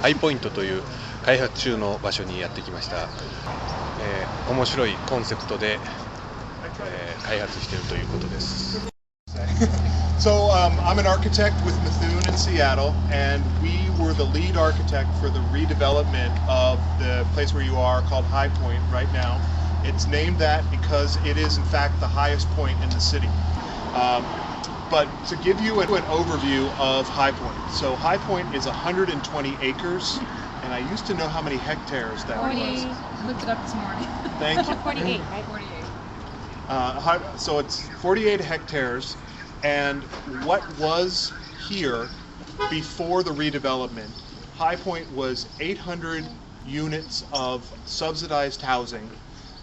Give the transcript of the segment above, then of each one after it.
ハイポイントという開発中の場所にやってきました。面白いコンセプトで、開発しているということです。So I'm an architect with Methuen in Seattle, and we were the lead architect for the redevelopment of the place where you are called High Point right now. It's named that because it is in fact the highest point in the city. But to give you an overview of High Point, so High Point is 120 acres, and I used to know how many hectares that 40, was. Looked it up this morning. Thank you. 48, right? 48. So it's 48 hectares, and what was here before the redevelopment, High Point was 800 units of subsidized housing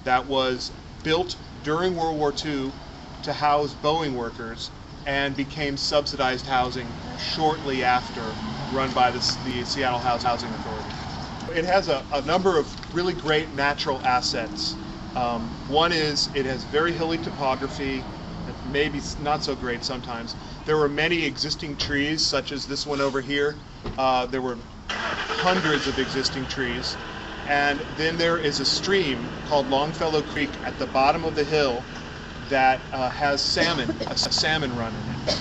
that was built during World War II to house Boeing workers and became subsidized housing shortly after, run by the Seattle Housing Authority. It has a number of really great natural assets. One is it has very hilly topography, maybe not so great sometimes. There were many existing trees, such as this one over here. There were hundreds of existing trees. And then there is a stream called Longfellow Creek at the bottom of the hill that has salmon, a salmon run in it.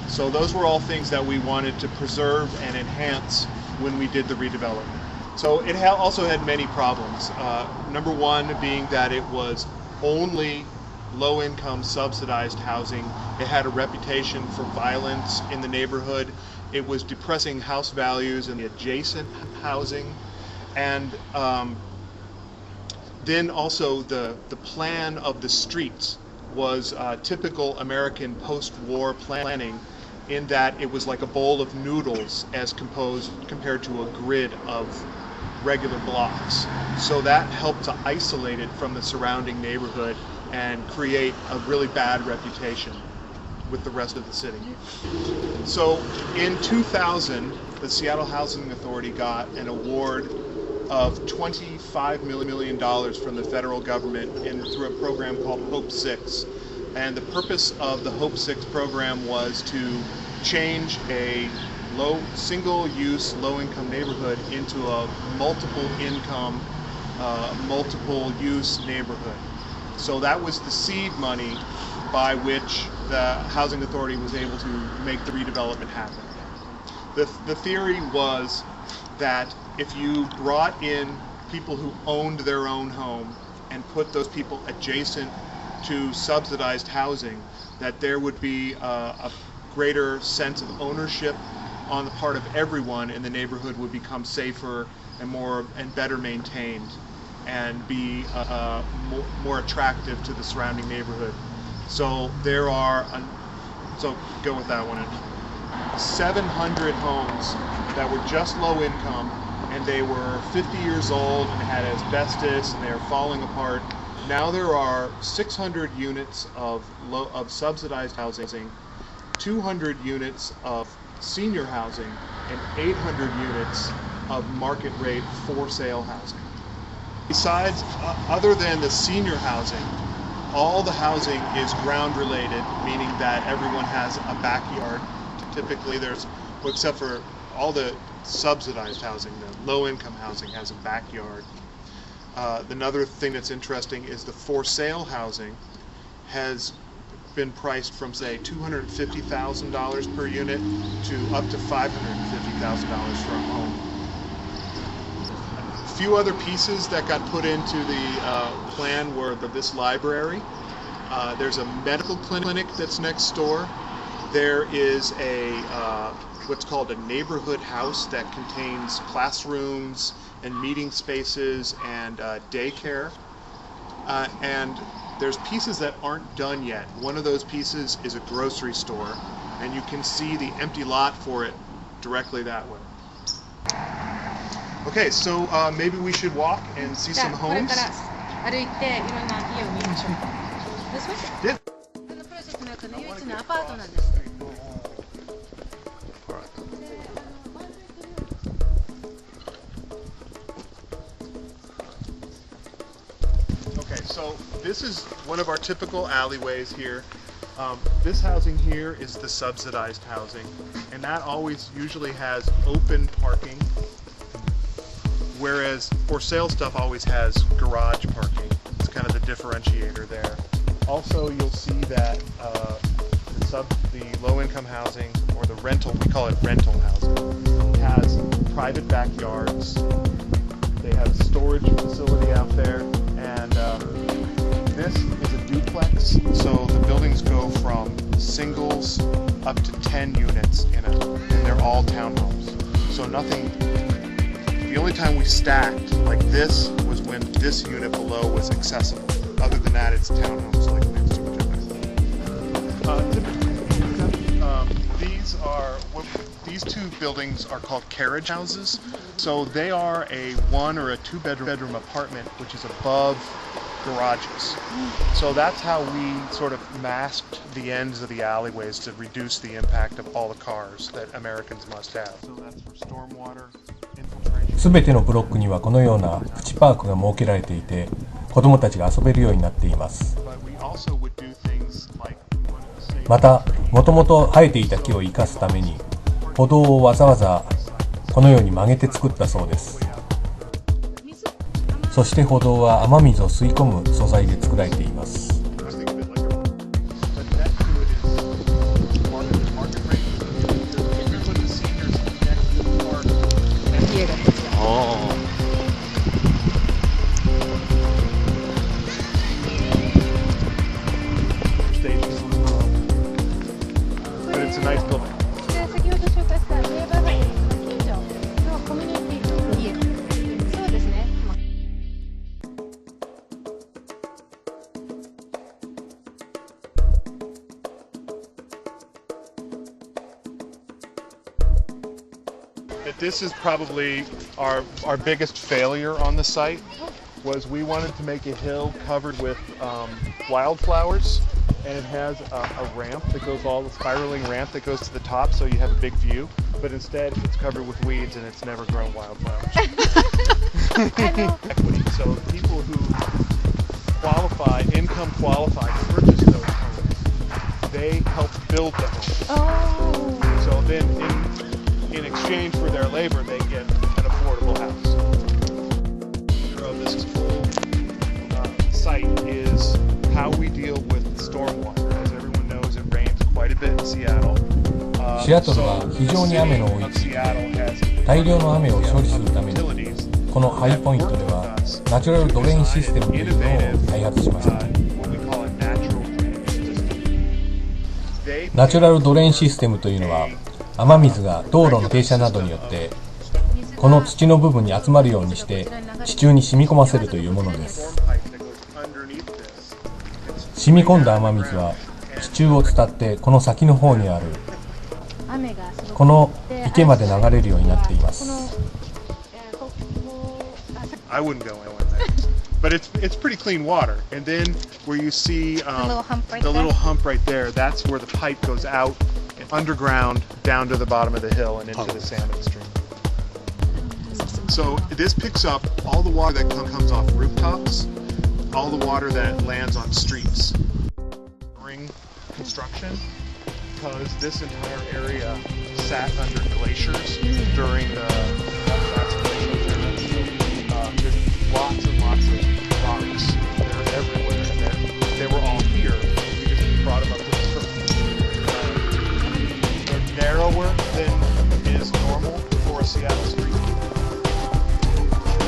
So those were all things that we wanted to preserve and enhance when we did the redevelopment. So it also had many problems. Number one being that it was only low-income subsidized housing. It had a reputation for violence in the neighborhood. It was depressing house values in the adjacent housing. And then also the plan of the streets was typical American post-war planning, in that it was like a bowl of noodles as compared to a grid of regular blocks. So that helped to isolate it from the surrounding neighborhood and create a really bad reputation with the rest of the city. So in 2000, the Seattle Housing Authority got an award of $25 million from the federal government through a program called Hope 6. And the purpose of the Hope 6 program was to change a single-use, low-income neighborhood into a multiple-income, multiple-use neighborhood. So that was the seed money by which the Housing Authority was able to make the redevelopment happen. The theory was that if you brought in people who owned their own home and put those people adjacent to subsidized housing, that there would be a greater sense of ownership on the part of everyone, and the neighborhood would become safer and better maintained, and be more attractive to the surrounding neighborhood. So there are, so go with that one, 700 homes that were just low income, and they were 50 years old and had asbestos and they were falling apart. Now there are 600 units of subsidized housing, 200 units of senior housing, and 800 units of market rate for sale housing. Besides, other than the senior housing, all the housing is ground related, meaning that everyone has a backyard. Typically there's, well, except for all the subsidized housing, the low income housing has a backyard. Another thing that's interesting is the for sale housing has been priced from, say, $250,000 per unit to up to $550,000 for a home. A few other pieces that got put into the plan were this library. There's a medical clinic that's next door. There is what's called a neighborhood house that contains classrooms and meeting spaces and daycare. And there's pieces that aren't done yet. One of those pieces is a grocery store, and you can see the empty lot for it directly that way. Okay, so maybe we should walk and see some homes. 歩いていろんな家を見ましょう。どうします？このプロジェクトの中の唯一のアパートなんです。Okay, so this is one of our typical alleyways here. This housing here is the subsidized housing, and that always usually has open parking whereas for sale stuff always has garage parking. It's kind of the differentiator there. Also, you'll see that the low-income housing, or the rental, we call it rental housing, has private backyards. They have a storage facility out there, and this is a duplex, so the buildings go from singles up to 10 units and they're all townhomes. So nothing, the only time we stacked like this was when this unit below was accessible. Other than that, it's townhomes like next to each other. These two buildings are called carriage houses. So they are a 1 or a 2 bedroom apartment, which is above garages. So that's how we sort of masked the ends of the alleyways to reduce the impact of all the cars that Americans must have. So that's for stormwater infiltration. すべてのブロックにはこのようなプチパークが設けられていて、子どもたちが遊べるようになっています。また、もともと生えていた木を生かすために、歩道をわざわざこのように曲げて作ったそうです。そして歩道は雨水を吸い込む素材で作られています。This is probably our biggest failure on the site. Was we wanted to make a hill covered with wildflowers, and it has a ramp that goes, the spiraling ramp that goes to the top, so you have a big view. But instead, it's covered with weeds, and it's never grown wildflowers. So people who income qualify to purchase those homes, they help build the homes. Oh. So then, in exchange for their labor, they get an affordable house. This whole site is how we deal with stormwater. As everyone knows, it rains quite a bit in Seattle. シアトルは非常に雨の多い地域。大量の雨を処理するために、このハイポイントではナチュラルドレインシステムというのを開発しました。ナチュラルドレインシステムというのは、雨水が道路の傾斜などによってこの土の部分に集まるようにして地中に染み込ませるというものです。染み込んだ雨水は地中を伝ってこの先の方にあるこの池まで流れるようになっています。I wouldn't go in there. But it's pretty clean water. And then where you see the little hump right there, that's where the pipe goes out underground down to the bottom of the hill and into the salmon stream. So this picks up all the water that comes off rooftops, all the water that lands on streets during construction, because this entire area sat under glaciers during the last glacial period. There's lots and lots of rocks. They're everywhere, and they were all here. We just brought them up to the surface. They're narrower than is normal for a Seattle street.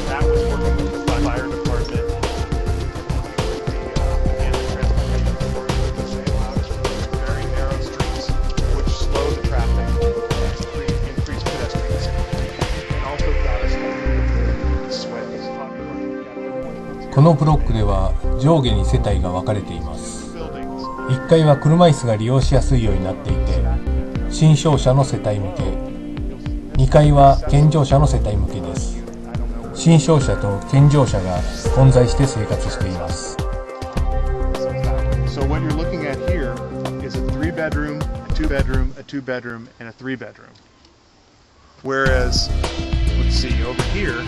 That was working with the fire department. Very narrow streets, which slow the traffic and increase pedestrian safety, and also got us to sweat. このブロックでは上下に世帯が分かれています。1階は車椅子が利用しやすいようになっていて、新商者の世帯向け、2階は健常者の世帯向けです。新商者と健常者が混在して生活しています。So what you're looking at here is a 3-bedroom, a 2-bedroom, a 2-bedroom, and a 3-bedroom. Whereas, let's see, over here,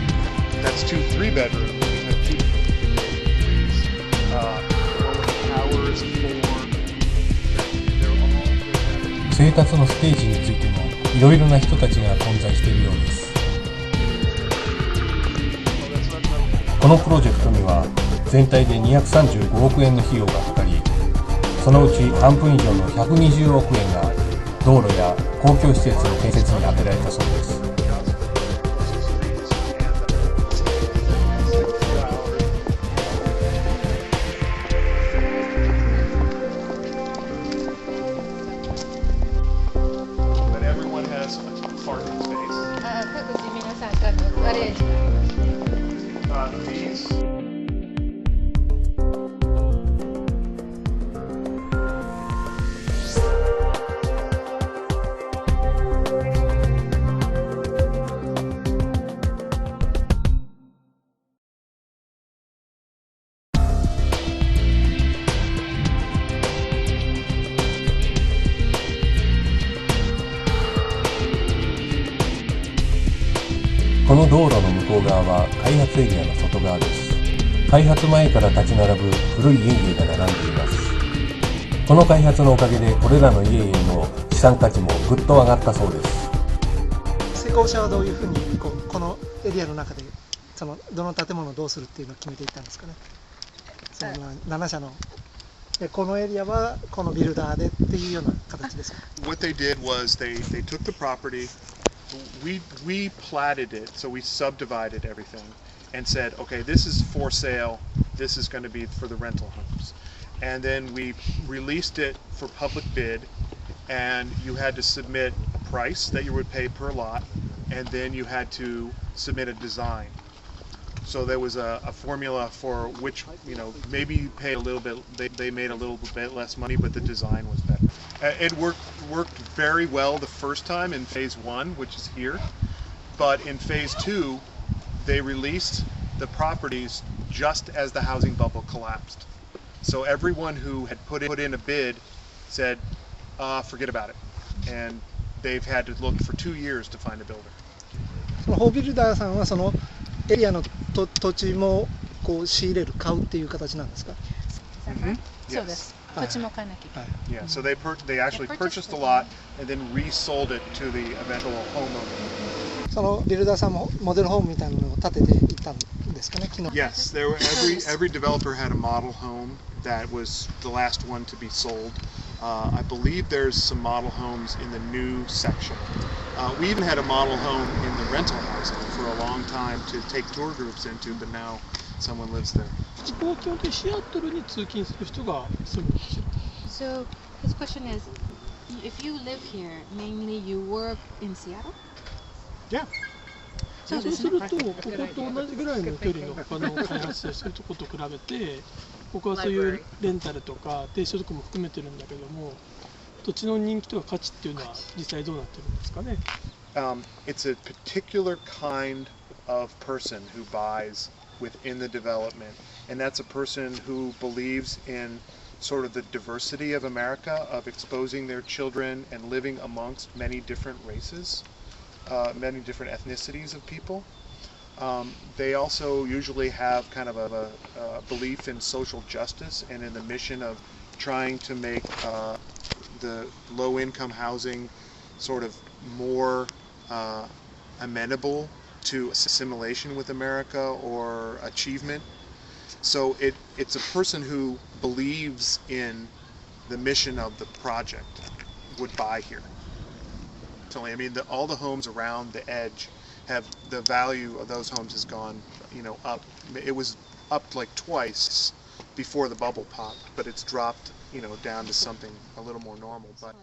that's 2 3-bedrooms. You have 2 towers, 4. 生活のステージについてもいろいろな人たちが混在しているようです。このプロジェクトには全体で235億円の費用がかかり、そのうち半分以上の120億円が道路や公共施設の建設に充てられたそうです。各自皆さんがガレージ。この道路の向こう側は開発エリアの外側です。開発前から立ち並ぶ古い家々が並んでいます。この開発のおかげでこれらの家々の資産価値もぐっと上がったそうです。施工者はどういうふうにこのエリアの中でどの建物をどうするっていうのを決めていったんですかね。その7社のでこのエリアはこのビルダーでっていうような形ですか。What they did was they took the property. We platted it, so we subdivided everything and said, okay, this is for sale, this is going to be for the rental homes. And then we released it for public bid, and you had to submit a price that you would pay per lot, and then you had to submit a design. So there was a formula for which, maybe you pay a little bit, they made a little bit less money, but the design was better. It worked very well the first time in phase 1, which is here, but in phase 2, they released the properties just as the housing bubble collapsed. So everyone who had put in a bid said, forget about it. And they've had to look for 2 years to find a builder. そのホービルダーさんはそのエリアの土地もこう仕入れる買うっていう形なんですか。そうです。土地も買わなきゃいけない。Yeah, so they actually purchased the lot and then resold it to the eventual homeowner. そのビルダーさんもモデルホームみたいなのを建てていったんですかね。昨日。Yes, every developer had a model home that was the last one to be sold. I believe there's some model homes in the new section. We even had a model home in the rental housing for a long time to take tour groups into, but now someone lives there. 東京でシアトルに通勤する人が住むんですよ。So his question is, if you live here, mainly you work in Seattle? Yeah. そうするとここと同じぐらいの距離の他の開発者するとこと比べて、ここはそういうレンタルとか低所得も含めてるんだけども、土地の人気とか価値っていうのは実際どうなってるんですかね。It's a particular kind of person who buys within the development, and that's a person who believes in sort of the diversity of America, of exposing their children and living amongst many different races, many different ethnicities of people. They also usually have kind of a belief in social justice and in the mission of trying to make the low-income housing sort of more amenable to assimilation with America or achievement. So it's a person who believes in the mission of the project would buy here. I mean, all the homes around the edge have the value of those homes has gone, up. It was up like twice before the bubble popped, but it's dropped, down to something a little more normal. But